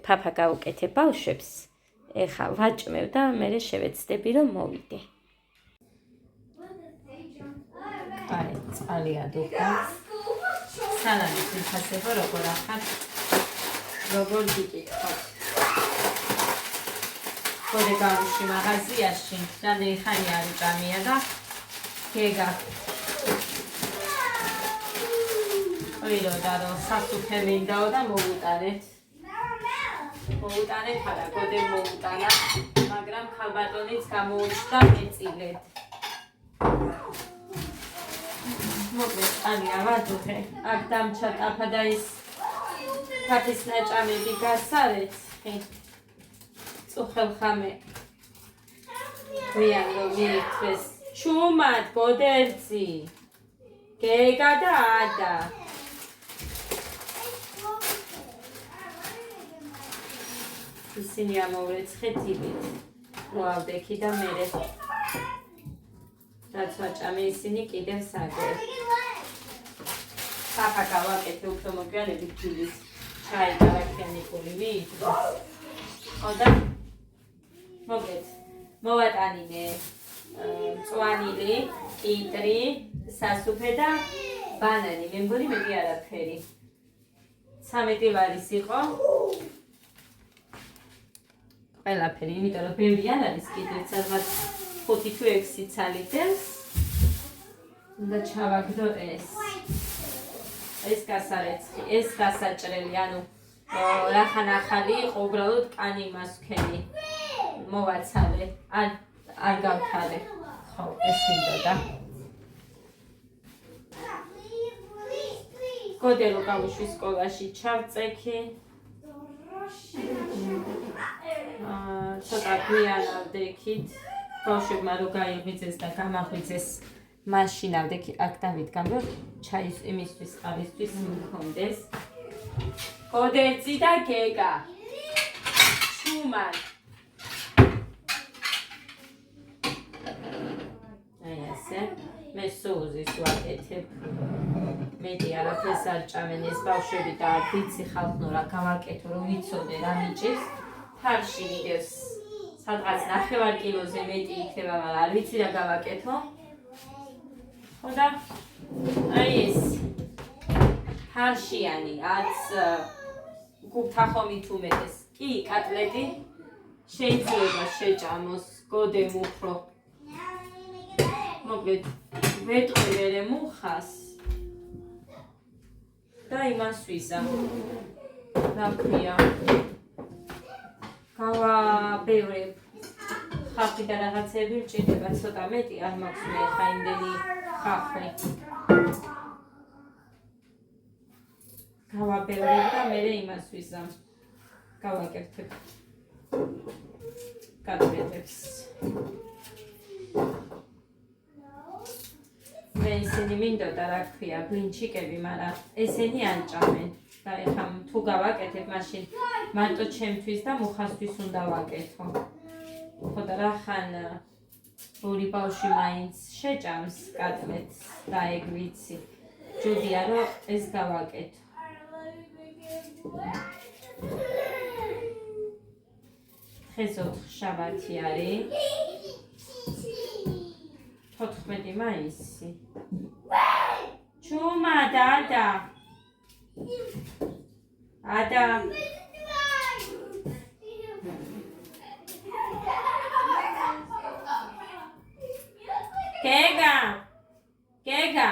Papa გავუკეთე ბავშვებს. ეხა ვაჭმევ და მე შევეცდები რომ მოვიდე. აი, წყალია დუხა. სალამის მიხასება როგორ ახარ? როგორ გიკითხავთ? ხოდე გავუში მაღაზიაში, რამდენი ხანი არ უჭამია და გეგა. ოიროდა რომ სასუფე მინდაო და მოვუტანეთ. მოვუტანეთ არა, გოდე მოვუტანა, მაგრამ ქალბატონიც გამოუჩნდა მეწილედ. მოკლედ, ალია ვადუხე, აქ დამჩა ტაფა და ის ქაფის ნაჭამები გასავეცი. წუხელხამე გვიან რომ მიირთვეს. ჩუმად, გოდერძი, გეგა და ადა. ისინი ამოვრეცხეთილით. მოავდექი და მერე. რაც ვაჭამე ისინი კიდევ საგე. Papa გავაკეთე უფრო მოგვიანებით დილის ჩაი გავაკეთე პოლივი. ხოდა მოკლედ მოვატანინე მწვანილი, კიტრი, სასუფე და ბანანი. მე მგონი მეტი არაფერი. 13 ლარის იყო. ყველაფერი, იმიტომ რომ ბევრი არ არის კიდევ სადღაც 5 თუ 6 ცალიტელს. უნდა ჩავაგდო ეს. ეს გასარეცხი, ეს გასაჭრელი, ანუ რახან ახალი იყო, უბრალოდ კანი იმას ვქენი. მოვაცალე, არ გავთარე. ხო, ეს მინდოდა. გოდერო გავუშვი სკოლაში ჩავწექი. ცოტა გვიანავდექით. ბავშვებმა რო გაიღვიძეს და გამაღვიძეს მაშინ ავდექი აქ დავიდგამ რომ ჩაის იმისთვის ყავისთვის მქონდეს. გოდერძი და გეგა. ჩუმად. აი ასე. მე სოუზის ვაკეთებ. მეტი არაფერს არ ჭამენ ეს ბავშვები და ვიცი ხალხნო რა გავაკეთო რომ ვიცოდე რა მიჭირს. ფარში მიდევს სადღაც 9 კილოზე მეტი იქნება, მაგრამ არ ვიცი რა გავაკეთო. ხოდა აი ეს ფარშიანი რაც გუფთახომით უმეტეს. კი, კატლეტი შეიძლება შეჭამოს გოდემ უფრო. მოკლედ ვეტყვი მერე მუხას და იმას ვიზამ. რა ქვია? გავაბევრებ. ხალხი და რაღაცები მჭირდება ცოტა მეტი, არ მაქვს მე ხა იმდენი ხალხი. გავაბევრებ და მერე იმას ვიზამ. გავაკეთებ. კატლეტებს. მე ისინი მინდოდა რა ქვია ბლინჩიკები, მაგრამ ესენი არ ჭამენ. და ეხლა თუ გავაკეთებ, მაშინ მარტო ჩემთვის და მუხასთვის უნდა ვაკეთო. ხოდა რახან ორი ბავშვი მაინც შეჭამს კატლეტს და ეგ ვიცი. ჯობია რომ ეს გავაკეთო. დღეს 4 შაბათი არის. 14 მაისი. ჩუმა დადა. ადა. გეგა. გეგა.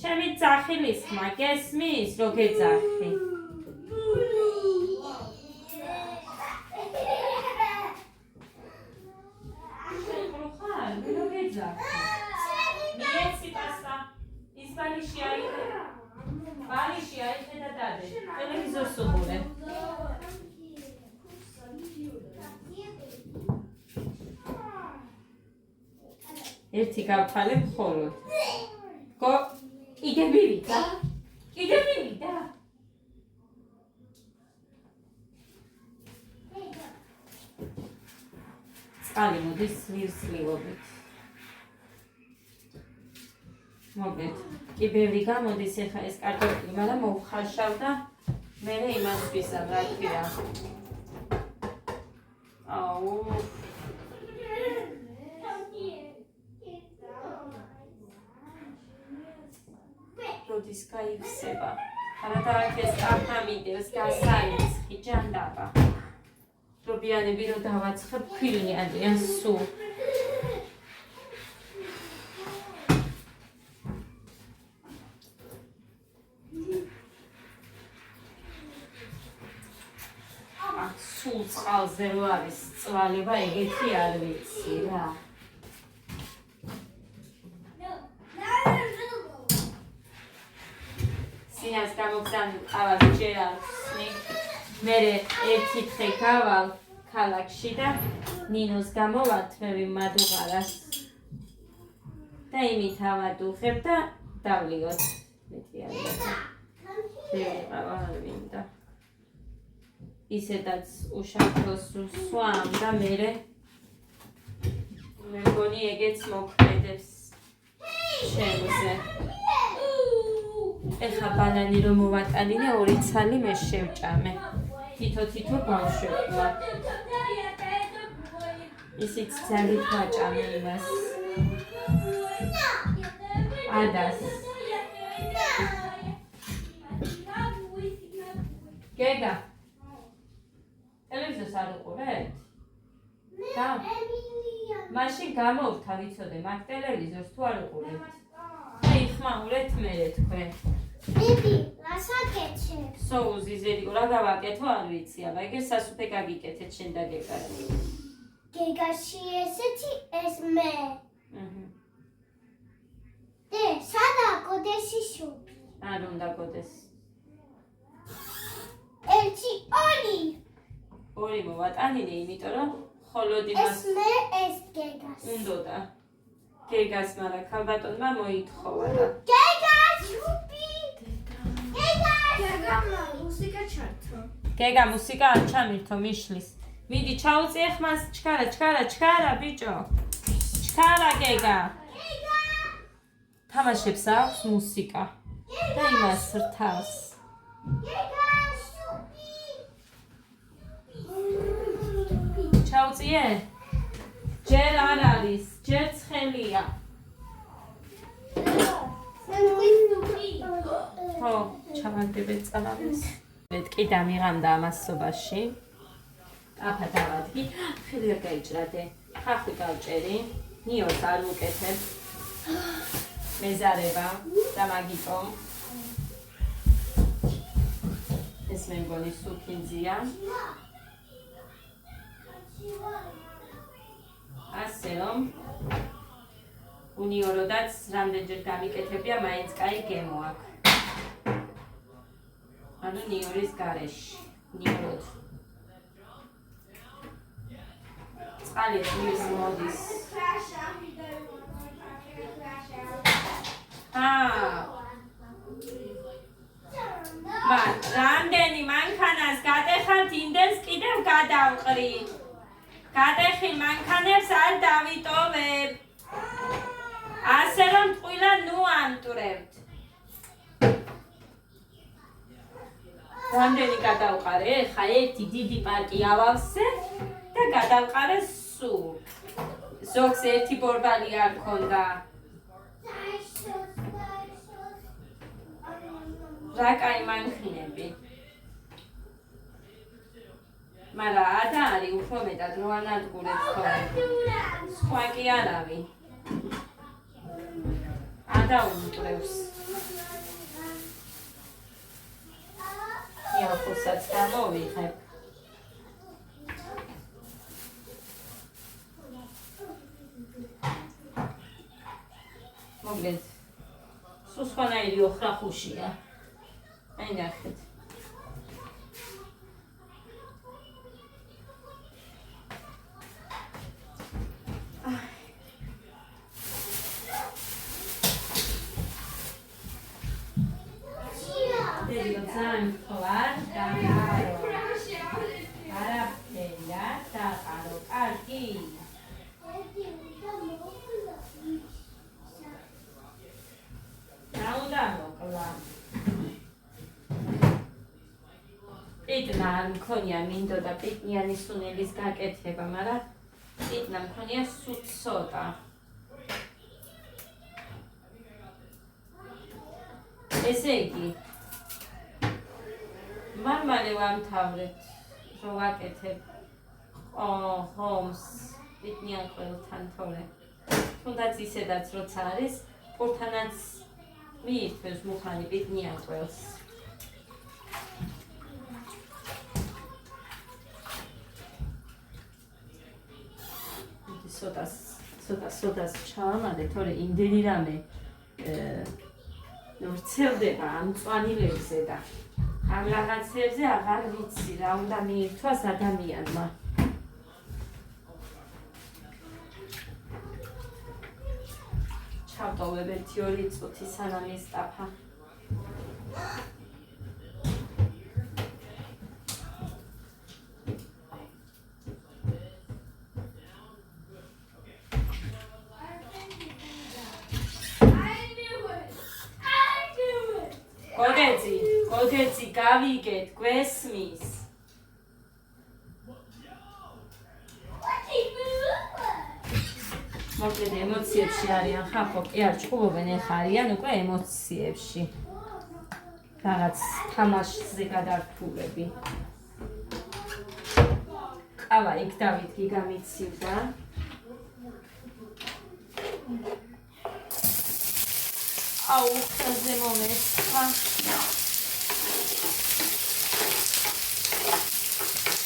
ჩემი ძახილის ხმა გესმის რო გეძახი. მიეცი პასტა. ის ბალიში აიღე. ბალიში აიღე და დადე. ტელევიზორს უყურე. ერთი გავთვალე მხოლოდ. კიდე მივიდა. კიდე მივიდა. წყალი მოდის სლივ-სლივობით. მოკლედ, კი ბევრი გამოდის ეხა ეს კარტოფილი, მაგრამ მოვხარშავ და მე იმას ვისამ რა ქვია. აუ როდის გაიქცება? არადარაკეს კაფამიდევს გასაიცხი ჯანდაბა. რობიანები რო დავაცხებ ქვირინიანია სულ. სულ წყალზე რო არის წვალება, ეგეთი არ ვიცი რა. სინას გამოგზავნილ ყავას ჯერ არ ვსნი. მერე ერთი დღე გავალ ქალაქში და ნინოს გამოვართ მე ვიმადუღარას. და იმით ავადუღებ და დავლიოთ. მეტი არ ვიცი. ბევრი ყავა არ მინდა. ისედაც უშაქროს სვამ და მერე მე მგონი ეგეც მოქმედებს შემზე. ეხა ბანანი რომ მოვატანინე 2 ცალი მე შევჭამე. თითო ბავშვებმა. ისიც ძალიან ვაჭამე იმას. ადას. გეგა. ტელევიზორს არ უყურებთ? და მაშინ გამოვთა ვიცოდე, მაგ ტელევიზორს თუ არ უყურებთ? აი ხმაურეთ მერე თქვენ. ბიბი, რასაკეთებ? სოუზიზედი რა გავაკეთო არ ვიცი, აბა ეგ სასუფე გაგიკეთეთ შენ და გეგა. გეგაში ესეთი ეს მე. აჰა. დე, სადა გოდესი შუბი? არ უნდა გოდეს. ერთი ორი. ორი მოვატანინე, იმიტომ რომ ხოლოდ ეს იმას მე ეს გეგას. უნდოდა. გეგას მარა ქალბატონმა მოითხოვა და გეგა შუბი. გეგა მუსიკა ჩართო. გეგა მუსიკა არ ჩამირთო მიშლის. მიდი ჩაუწიე ხმას ჩქარა ბიჭო. ჩქარა გეგა. თამაშებს აქვს მუსიკა და იმას რთავს. გეგა შუბი. ჩაუწიე? ჯერ არ არის, ჯერ ცხელია. ხო, ჩავაგდებ წალავეს. მეთქი დამიღამდა ამასობაში. აფა დავადგი. ხელი არ გაიჭრადე. ხახვი გავჭერი. ნიოს არ უკეთებ. მეზარება და მაგიტო. ეს მე მგონი სუქინძია. ასე რომ უნიოროდაც რამდენჯერ გამიკეთებია, მაინც კაი გემო აქვს. ანუ ნიორის გარეშე, ნიოროდ. წყალი ის მოდის. რამდენი მანქანას გადეხართ, ინდენს კიდევ გადავყრი. გადეხილ მანქანებს არ დავიტოვებ. ასე რომ ტყუილა ნუ ამტვრევთ. რამდენი გადავყარე? ხა ერთი დიდი პარკი ავავსე და გადავყარე სულ. ზოგს ერთი ბორბალი არ ქონდა. რა კაი მანქინები. მარა ადა არის უფრო მეტად რო ანადგურებს ხოლმე. სხვა კი არავინ. ადა უმტვრევს. იახოსაც გამოვიღებ. მოგლეთ. სულ სხვანაირი ოხრა ხუშია. აი ნახეთ. ძალიან ხوار დაყარო. არაფერია დაყარო. კარგი. რა უნდა მოკლა? მქონია მინდოდა პიტნიანის სუნელის გაკეთება, მაგრამ პიტნა მქონია სულ ცოტა. ესე იგი, მამალე ვამთავრეთ, რომ ვაკეთებ ხომს პიტნიან ყველთან, თორე თუნდაც ისედაც როცა არის, პურთანაც მიირთმევს მუხანი პიტნიან ყველს. სოდას ჩავამადე, თორე იმდენი რამე ვრცელდება ამ მწვანილებზე და ამ რაღაცებზე აღარ ვიცი რა უნდა მიირთვას ადამიანმა. ჩავტოვებ 1-2 წუთი სანამ ისწაფა. გოგეცი გავიგეთ, გვესმის. მოკლედ ემოციებში არიან ხახო, კი არ ჭკუობენ, ეხა არიან უკვე ემოციებში. რაღაც თამაშზე გადარქმულები. ყავა იქ დავითი გამიცივდა. აუ, ხაზე მომესხა.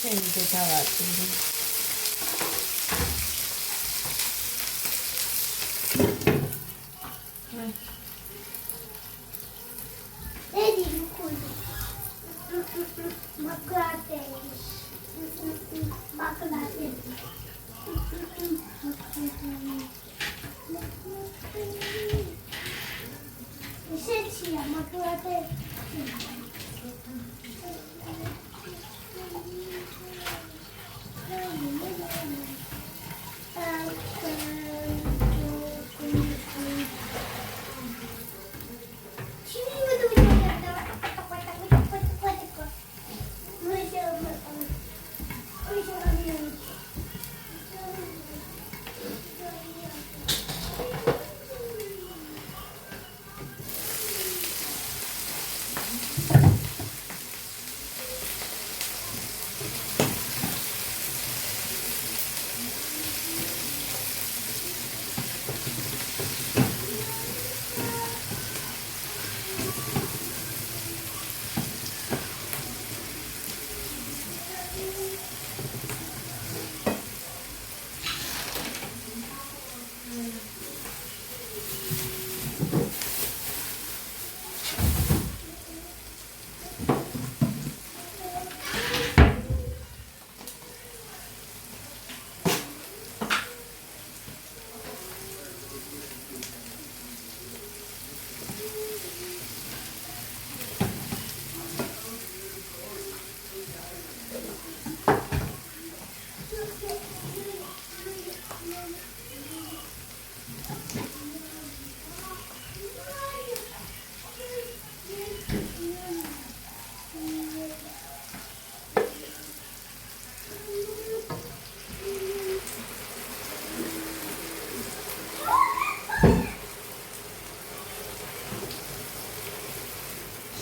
შენზე დავაწყდი. Eddie,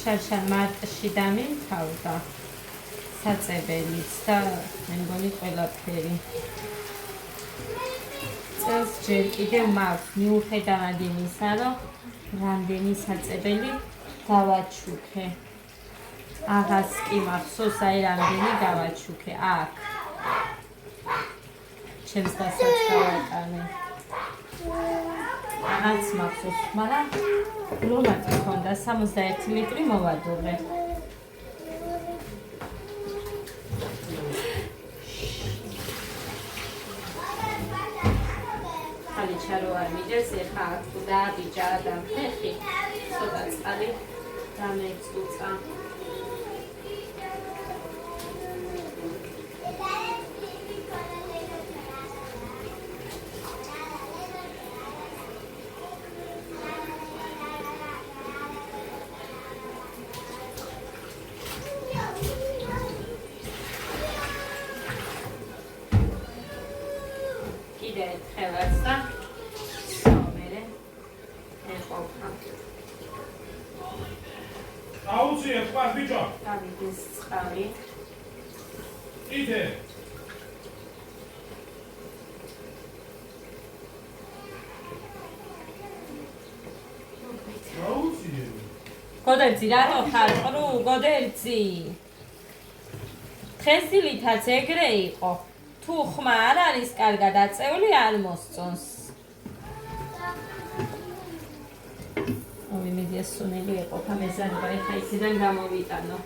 შარშან მარტში დამიმთავრდა საწებელიც და მე მგონი ყველაფერი. წელს ჯერ კიდევ მაქვს, მიუხედავად იმისა, რომ რამდენი საწებელი დავაჩუქე. აღას კი მახსოვს, აი რამდენი დავაჩუქე. აქ ჩემს დასაც დავატანე. აღარც მახსოვს, მაგრამ ლომატი ჰქონდა 61 ლიტრი მოვადურე. ხალი ჩარო არ მიჯერს, ეხა აქ დააბიჯა და ფეხი ცოტა წყალი დამეწუწა. ხელაც და მერე ეყოფა. აუციე, თქვას ბიჭო. გავიდეს წყალი. იდე. აუციე. გოდერძი რატო ხარ ყრუ გოდერძი? დღესილითაც ეგრე იყო. თუ ხმა არ არის კარგად აწეული არ მოსწონს. მედია სუნელი ეყოფა მეზარება ეხა ისიდან გამოვიტანო.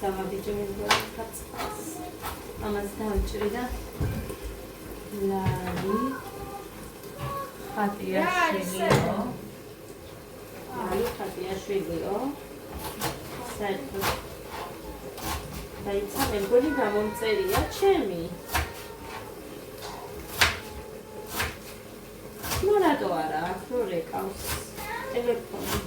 სამაბიჯები გაწყვას. ამას დავჭრი და ლალი ხატიაშვილიო. ლალი ხატიაშვილიო. საერთოდ დაიცა მეგონი გამომწერია ჩემი. ნუ რატო არა აქ რო რეკავს ტელეფონი.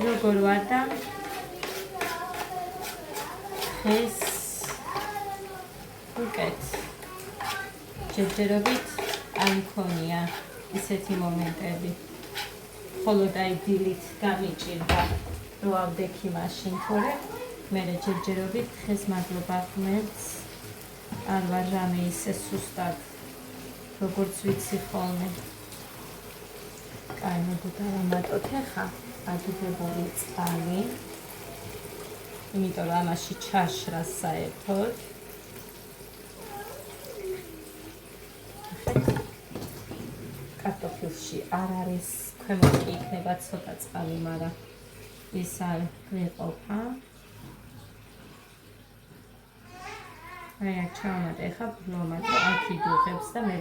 როგორ ვარ და ეს უკეთ ჯერჯერობით არ მქონია ისეთი მომენტები ხოლო და დილით გამიჭირდა რომ ავდექი მაშინ თორე მე ჯერჯერობით ხეს მადლობა ღმერთს არ ვარ რამე ისე სუსტად როგორც ვიცი ხოლმე კაი მოგდავამატოთ ახლა აგებებული წყალი, იმიტომ რომ ამაში ჩაშრა საერთოდ. კარტოფილში არ არის ქვემოთ კი იქნება ცოტა წყალი, მაგრამ ის არ გვეყოფა. აი აქ ჩავამატე ახლა ბრლომად, აქ იდუღებს და მე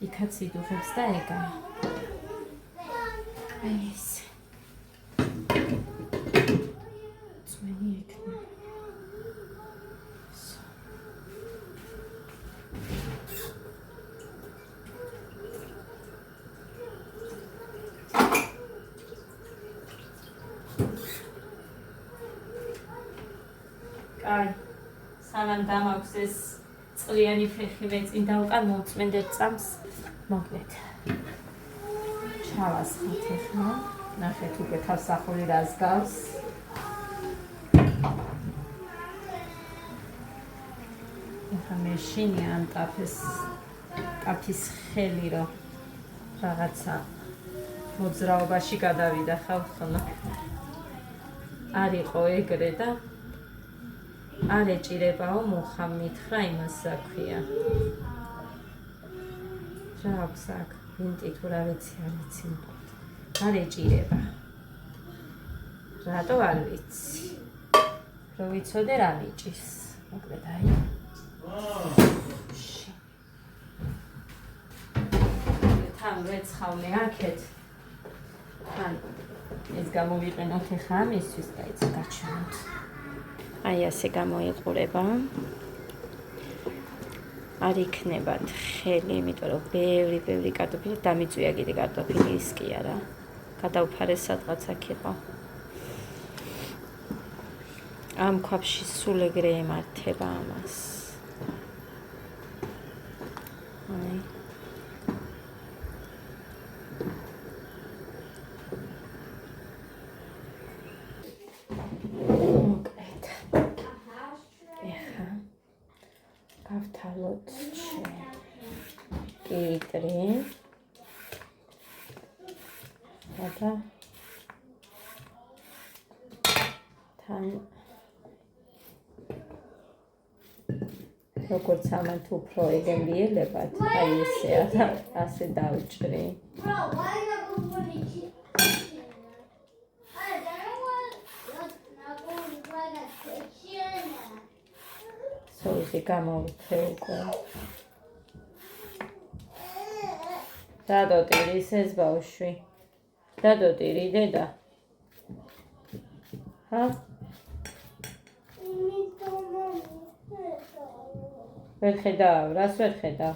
იქაც იდუღებს და ეგა. ეს ძვენი იქნება. კაი, სანამ დამაქვს ეს წყლიანი ფეხი მე წინ დავყარ მომწმენდეთ წამს მოკლედ. ჩავასხოთ ახლა. ნახეთ უკვე თავსახური რას გავს. ახლა მე შინია ამ ტაფის ხელი რომ რაღაცა მოძრაობაში გადავიდა ხალხონა. არ იყო ეგრე და არ ეჭირებაო მუხა მითხრა იმას საქვია. რა აქვს აქ? ვინტი თუ რა ვიცი არ ვიცი. არ ეჭირება. რატო არ ვიცი. რო ვიცოდე რა მიჭირს. მოკლედ აი. თან რეცხავლე აქეთ. თან ეს გამოვიყენოთ ახლა ამისთვის და ეს გაჩვენოთ. აი ასე გამოიყურება. არ იქნება ხელი, იმიტომ რომ ბევრი კარტოფილი დამიწვია კიდე კარტოფილი ის კი არა. გადავფარე სადღაც აქ იყო. ამ ქვაბში სულ ეგრე ემართება ამას. აი. მოკლედ. ეხა გავთავოთ კიტრი. და თან როგორც ამათ უფრო ეგემრიელებად, აი ესე ასე დავჭრი. Bro, why are you going for the chicken? I don't want not going for the chicken. სოუსი გამოვიფე უკვე. დადო ტირის ეს ბავშვი. დადო ტირი დედა. ჰა? ვერ ხედავ, რას ვერ ხედავ?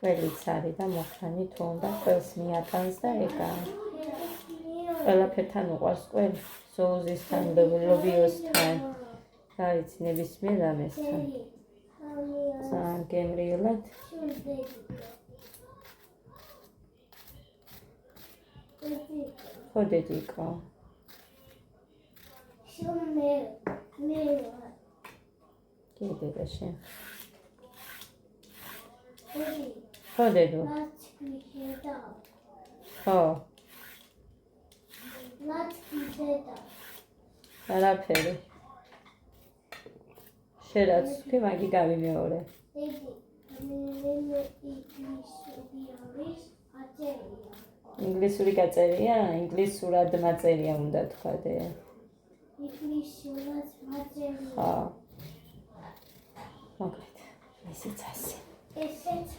ყველიც არის და მოხანი თუ უნდა ყველს მიატანს და ეგა. ყველაფერთან უყვარს ყველ სოუზისთან, ლობიოსთან. რა ვიცი, ნებისმიერ რამესთან. ძალიან გემრიელად. ხო დედიკო. კი დედა შენ. ხო დედო. ხო. არაფერი. შენ რაც თქვი, მაგი გავიმეორე. ინგლისური გაწერია? ინგლისურად მაწერია უნდა თქვა დე. ინგლისურად მაწერია. ხო. მოკლედ, ისიც ასე. ესეც